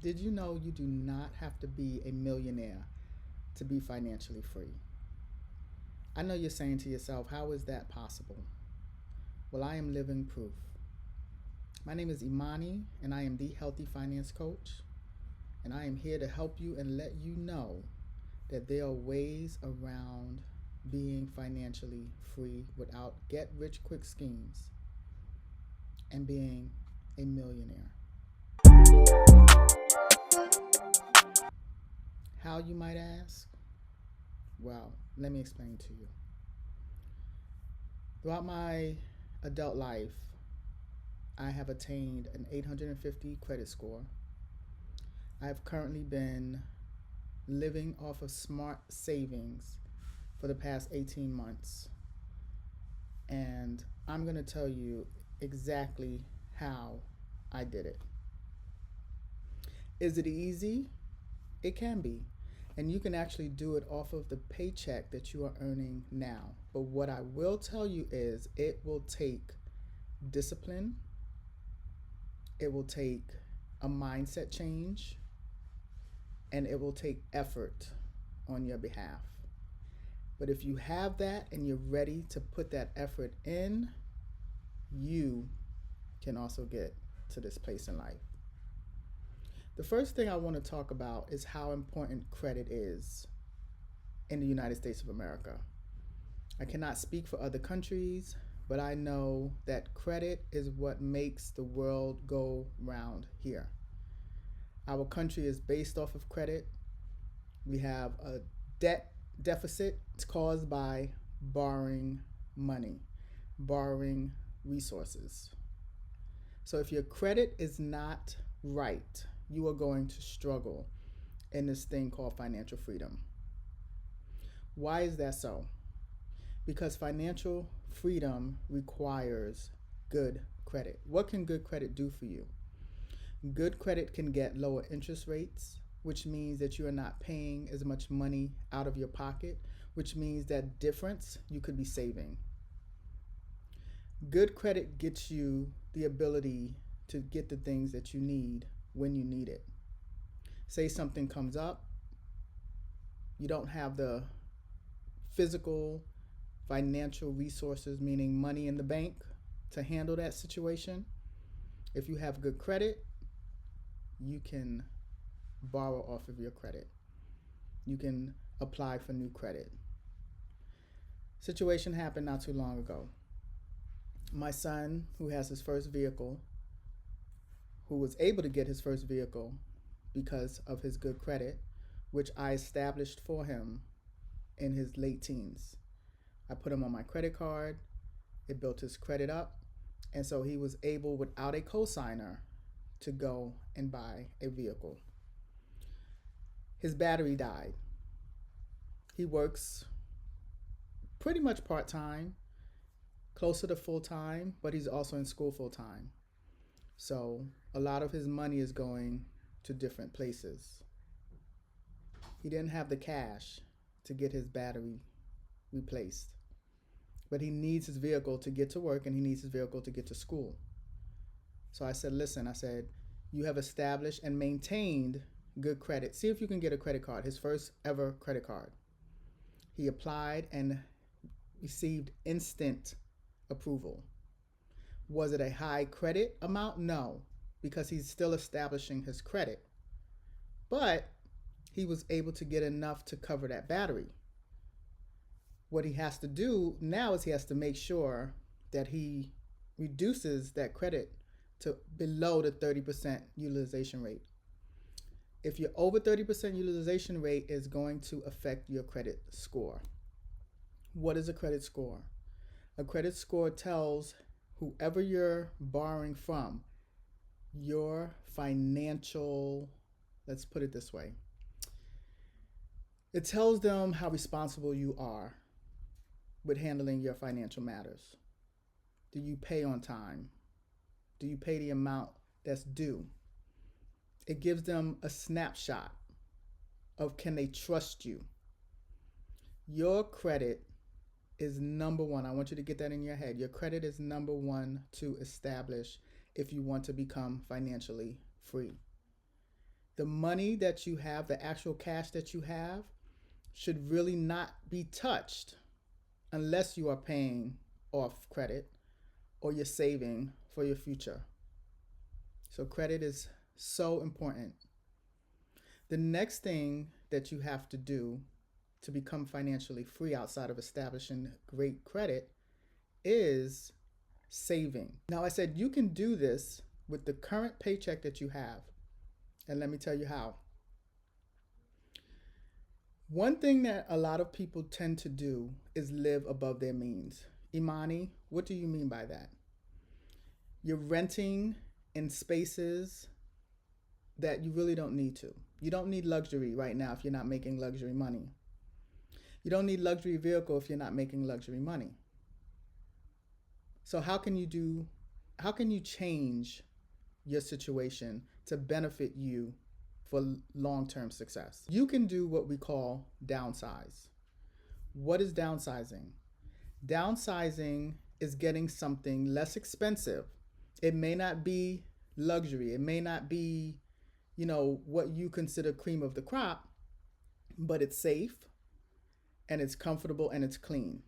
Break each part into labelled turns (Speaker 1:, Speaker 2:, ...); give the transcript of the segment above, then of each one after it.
Speaker 1: Did you know you do not have to be a millionaire to be financially free? I know you're saying to yourself, how is that possible? Well, I am living proof. My name is Imani, and I am the Healthy Finance Coach, and I am here to help you and let you know that there are ways around being financially free without get rich quick schemes and being a millionaire. How, you might ask? Well, let me explain to you. Throughout my adult life, I have attained an 850 credit score. I have currently been living off of smart savings for the past 18 months. And I'm going to tell you exactly how I did it. Is it easy? It can be. And you can actually do it off of the paycheck that you are earning now. But what I will tell you is it will take discipline, it will take a mindset change, and it will take effort on your behalf. But if you have that and you're ready to put that effort in, you can also get to this place in life. The first thing I want to talk about is how important credit is in the United States of America. I cannot speak for other countries, but I know that credit is what makes the world go round here. Our country is based off of credit. We have a debt deficit. It's caused by borrowing money, borrowing resources. So if your credit is not right, you are going to struggle in this thing called financial freedom. Why is that so? Because financial freedom requires good credit. What can good credit do for you? Good credit can get lower interest rates, which means that you are not paying as much money out of your pocket, which means that difference you could be saving. Good credit gets you the ability to get the things that you need when you need it. Say something comes up, you don't have the physical, financial resources, meaning money in the bank, to handle that situation. If you have good credit, you can borrow off of your credit. You can apply for new credit. Situation happened not too long ago. My son, who has his first vehicle, who was able to get his first vehicle because of his good credit, which I established for him in his late teens. I put him on my credit card. It built his credit up. And so he was able, without a cosigner, to go and buy a vehicle. His battery died. He works pretty much part-time, closer to full-time, but he's also in school full-time. So a lot of his money is going to different places. He didn't have the cash to get his battery replaced, but he needs his vehicle to get to work and he needs his vehicle to get to school. So I said, listen, you have established and maintained good credit. See if you can get a credit card, his first ever credit card. He applied and received instant approval. Was it a high credit amount? No, because he's still establishing his credit. But he was able to get enough to cover that battery. What he has to do now is he has to make sure that he reduces that credit to below the 30% utilization rate. If you're over 30% utilization rate, is going to affect your credit score. What is a credit score? A credit score tells whoever you're borrowing from your financial, let's put it this way. It tells them how responsible you are with handling your financial matters. Do you pay on time? Do you pay the amount that's due? It gives them a snapshot of, can they trust you? Your credit is number one. I want you to get that in your head. Your credit is number one to establish if you want to become financially free. The money that you have, the actual cash that you have, should really not be touched unless you are paying off credit or you're saving for your future. So credit is so important. The next thing that you have to do to become financially free outside of establishing great credit is saving. Now, I said you can do this with the current paycheck that you have. And let me tell you how. One thing that a lot of people tend to do is live above their means. Imani, what do you mean by that? You're renting in spaces that you really don't need to. You don't need luxury right now if you're not making luxury money. You don't need luxury vehicle if you're not making luxury money. So how can you change your situation to benefit you for long-term success? You can do what we call downsize. What is downsizing? Downsizing is getting something less expensive. It may not be luxury. It may not be, what you consider cream of the crop, but it's safe and it's comfortable and it's clean.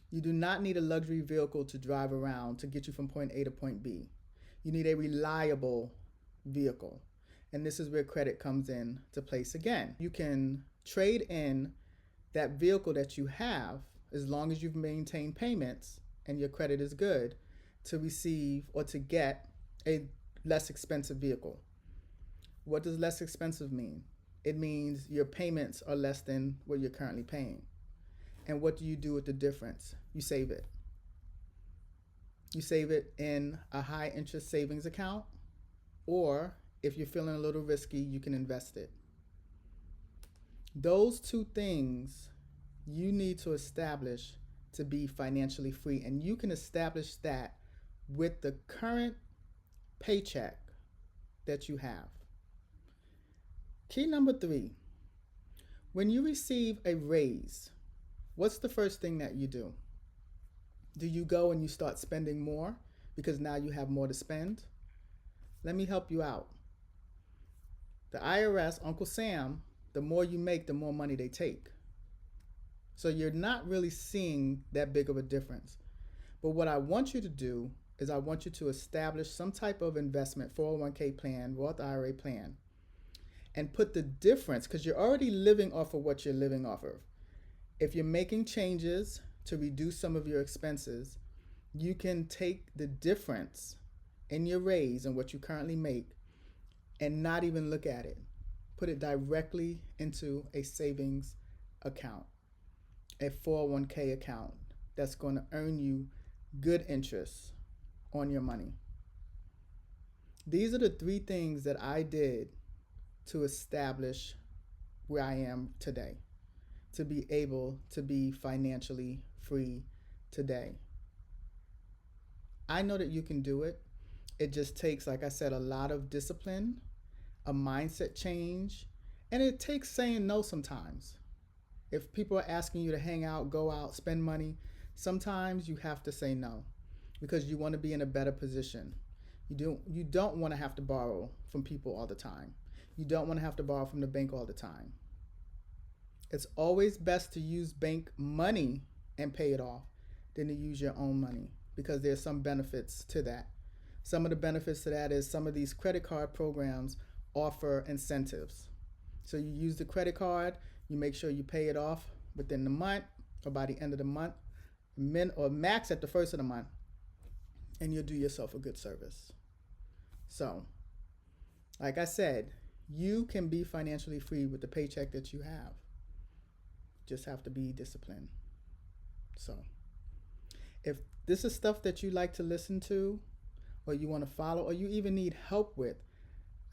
Speaker 1: You do not need a luxury vehicle to drive around to get you from point A to point B. You need a reliable vehicle. And this is where credit comes in to place again. You can trade in that vehicle that you have, as long as you've maintained payments and your credit is good, to receive or to get a less expensive vehicle. What does less expensive mean? It means your payments are less than what you're currently paying. And what do you do with the difference? You save it. You save it in a high interest savings account, or if you're feeling a little risky, you can invest it. Those two things you need to establish to be financially free, and you can establish that with the current paycheck that you have. Key number 3, when you receive a raise, what's the first thing that you do? Do you go and you start spending more because now you have more to spend? Let me help you out. The IRS, Uncle Sam, the more you make, the more money they take. So you're not really seeing that big of a difference. But what I want you to do is I want you to establish some type of investment, 401k plan, Roth IRA plan, and put the difference, because you're already living off of what you're living off of. If you're making changes to reduce some of your expenses, you can take the difference in your raise and what you currently make and not even look at it. Put it directly into a savings account, a 401k account that's going to earn you good interest on your money. These are the 3 things that I did to establish where I am today, to be able to be financially free today. I know that you can do it. It just takes, like I said, a lot of discipline, a mindset change, and it takes saying no sometimes. If people are asking you to hang out, go out, spend money, sometimes you have to say no because you want to be in a better position. You don't want to have to borrow from people all the time. You don't want to have to borrow from the bank all the time. It's always best to use bank money and pay it off than to use your own money, because there's some benefits to that. Some of the benefits to that is some of these credit card programs offer incentives. So you use the credit card, you make sure you pay it off within the month or by the end of the month, or max at the first of the month, and you'll do yourself a good service. So, like I said, you can be financially free with the paycheck that you have. Just have to be disciplined. So, if this is stuff that you like to listen to, or you want to follow, or you even need help with,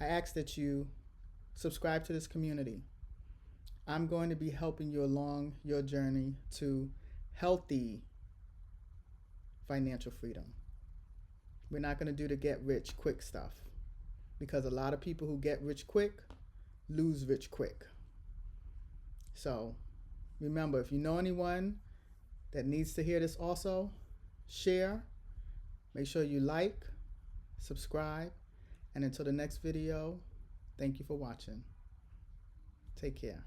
Speaker 1: I ask that you subscribe to this community. I'm going to be helping you along your journey to healthy financial freedom. We're not going to do the get rich quick stuff, because a lot of people who get rich quick lose rich quick. So remember, if you know anyone that needs to hear this also, share, make sure you like, subscribe, and until the next video, Thank you for watching. Take care.